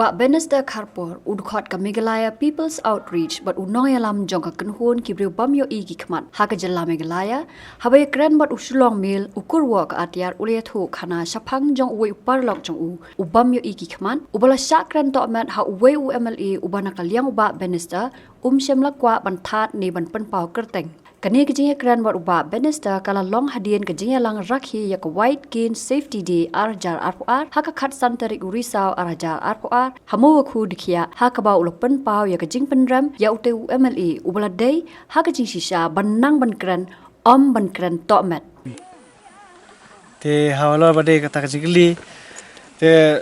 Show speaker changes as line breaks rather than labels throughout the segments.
Uba Benester Karpor, Udkot Kamigalaya People's Outreach, but Unoyalam Jonka Kanhun, Kibriu Bamyo Igi Kmat, Hakajala Megalaya, Habay Grand but Ushulong Mill, Ukurwalk Atiar Uliatu Kana, Shapang Jong Uwe Uparlok Jong Ubamyo Igi Kman, Ubala Shakran Dotmat, Ha Uwe UMLE, Ubanakaliang Uba Benester, Shemlakwa Bantat Neban Penpau Kerteng. Kani kejingnya kran buat ubah Benester kala long hadian kejingnya lang rakhi yak white gain safety day arjar arpuar haka khat santari urisau arjar arpuar hamu wakhu dikhia haka ba ulopen pau yak kejing penram ya ute UMLE ubala day haka jing shisha banang ban kran tokmat
te hawalo bade kata kejingli te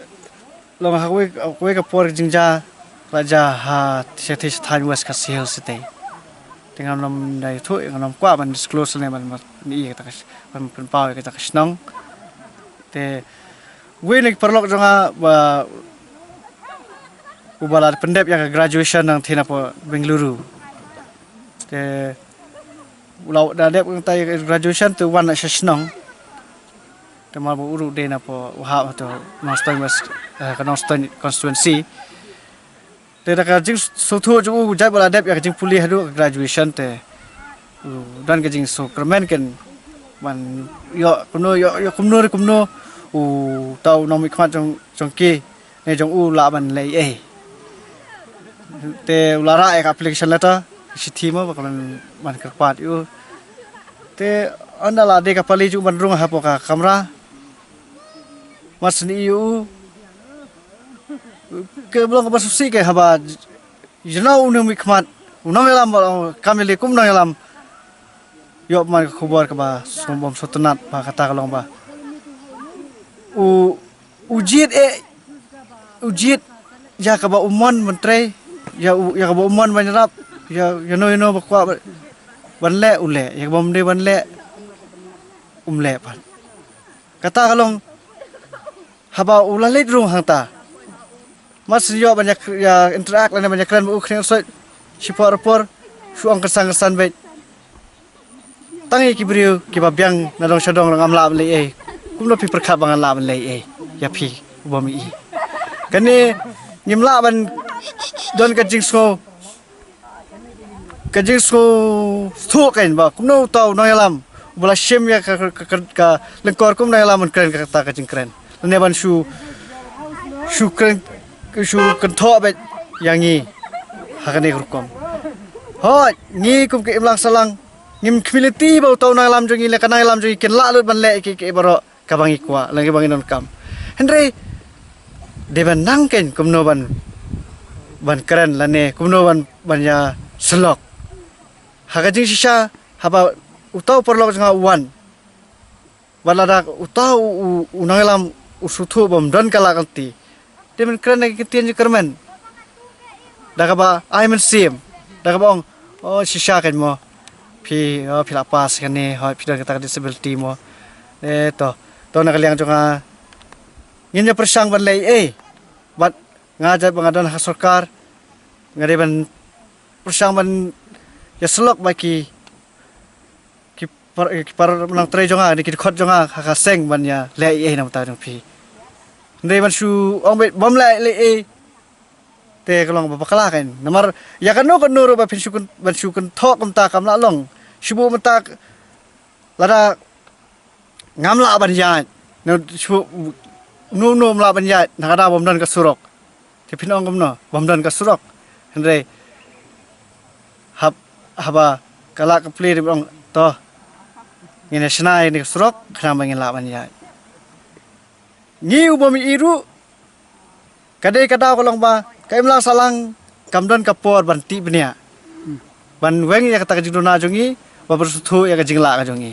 long hakwe ka por jingja raja ha setis than was ka sel sete dengan nom dari tu dengan nom kuat man disclose ni man ni kita man penpau kita kesnong te we nek perlok jonga ba ubala pendep yang graduation nang thina po Bengaluru te ulau da dep ang tai graduation tu wan kesnong te mal bo uru de na po ha to noston was noston constituency te da jing sotho ju jai bala dep ya jing puli hadu graduation te dan ke jing sokramen ken man yo kumno u tau nomi khmat jong ki ne jong u la ban lei te ulara ek application letter sithi mo man ka pat yu te andala de ka pali ju ban rung ha po ka kamera masni yu ke belum ke basusi ke haba jenau unang mikmat unang elam kami lekum unang elam yo man khubar ke ba sombom sotenat ba kata kalong ba ujit ya ke ba umon menteri ya ke ba umon banyak ya no bakwa banle ule ya ke ba mde banle umle pan kata kalong haba ulalit rung hangta mas yo banyak ya interact lana banyak kran bu kring so sipor por suang kesang-kesan baik tangi kibriu kibabyang nadong syadong ngam la le kumno pi perkha bangan la le ya pi ubami kani ngimla ban don kajing so stu kain ba kumno tau noyalam bula shem ya ka lengkor kum noyalam kren kata kajing kren ne ban su kren Kusu kentok bet yang ni, hakane rukom. Hoi, ni kum ke imlang salang, ngim community bau tau nang lam jongi le kanang lam jongi ken la lut ban le ke baro kabangi kwa, lagi bangi non kam. Henry, deban nang ken kum no ban keren lane, kum no ban ya selok. Hakajing sisa haba utau perlok janga wan. Balada utau unang lam usutu bom don kala kanti. Demen keren lagi ketian je kermen. Dah kaba I'm sim. Dah kaba sisa kan mo. Pi lapas kan ni. Pi dah kata disability mo. To nak liang jonga. Nginya persang ban lei Bat ngajak bangadan hak sarkar. Ngade ban persang ban ya selok baki par menang tray jonga ni khot jonga hak seng ban ya lei nam ta jong pi. Ndai man su ong bet bom lai le te kalong ba pakala kan namar ya kan no ro ba pin su kun thok kum ta kam la long shubu mata lada ngam la ban ya no shu no la ban ya nagada bom dan ka surok te pin ong kum no bom dan ka surok ndai haba kala ka play ong to ngene snai ni surok khana bangin la ban ya ni ubami iru kadai kada kolong ba kai mlang salang kamdon kapor banti benia ban weng ya kata jingdona jongi ba bersuthu ya jingla ka jongi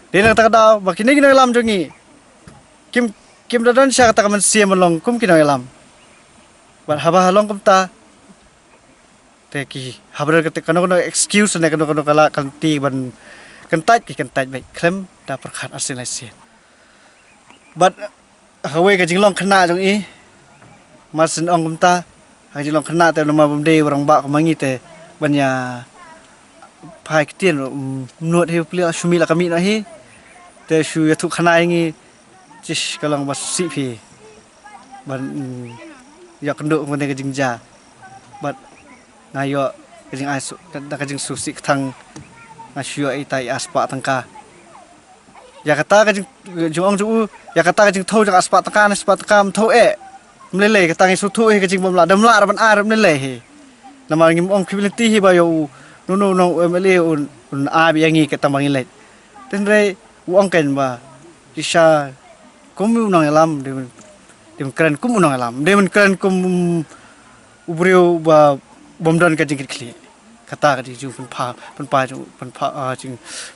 den kata kada ba kini lam jongi kim dadan sya kata kaman siam long kum kino lam ban haba halong kumta teki habra kata kano excuse ne kano kala kanti ban kentaj baik klem da perkhat asilasi but hawe ka jinglong khana jong masin ong kumta ha jinglong khana te lama bumde orang ba kamangi te banya pai kitien nuot he pli sumi la kami na hi te shu ya thu khana ngi chis kalang bas si phi ban ya kenduk mana kajing ja but ngayo kajing asu kajing susik thang ngasyo itai aspa tangka ya kata kajing jong ju ya kata kajing thau jak aspa tangka thau mlele kata ngi sutu kajing bomla damla ban arab mlele he nama ngim ong kibilenti hi ba yo no mle un abi yangi kata mangilai tenre uang ken ba isa komu nang alam dem keren kum nang alam dem keren kum ubrio ba bomdan ka jingit kli kata ka ju pen pa jing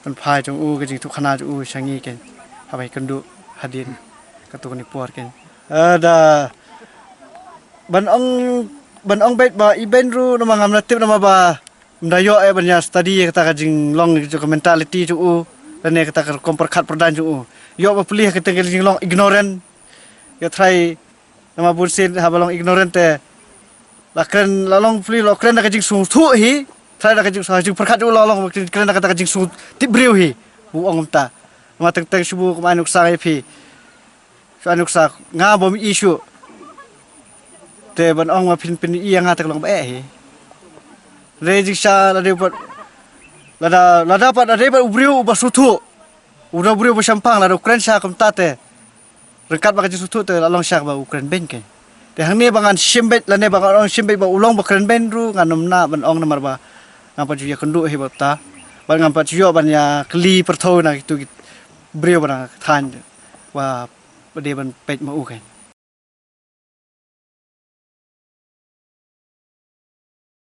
pen pa jung u ka jing tu khana ju sangi ken habai kendu hadin katu ni por ken ada ban ong bet ba event ru nama ngam natip nama ba ndayo banya study kata ka jing long ju mentality ju dan ne kata kompor khat perdan ju yo ba pulih kata jing long ignorant yo try nama bursin habalong ignorant te lakren lalong pulih lakren ka jing su thu hi try ka jing sa jing perkhat ju lalong kren kata ka jing su tibriu hi bu ong ta ma teng subu ko manuk sa phi so anuk sa nga bom issue te ban ong ma pin i nga tak long ba hi rejisha la de pat la dapat ada ba ubriu ba sutu udah ubriu ba sampang la ukren sa kam tate rekat ba ka sutu te lalong syak ba ukren ben ke te hang ne bangan simbet la ne bangan ong simbet ba ulong ba kren ben ru nganom na ban ong namar ba ngapa ju ya kendu he ba ta ban ngapa ju ban ya kli pertho na itu briu ba than wa ba de ban pet ma u ke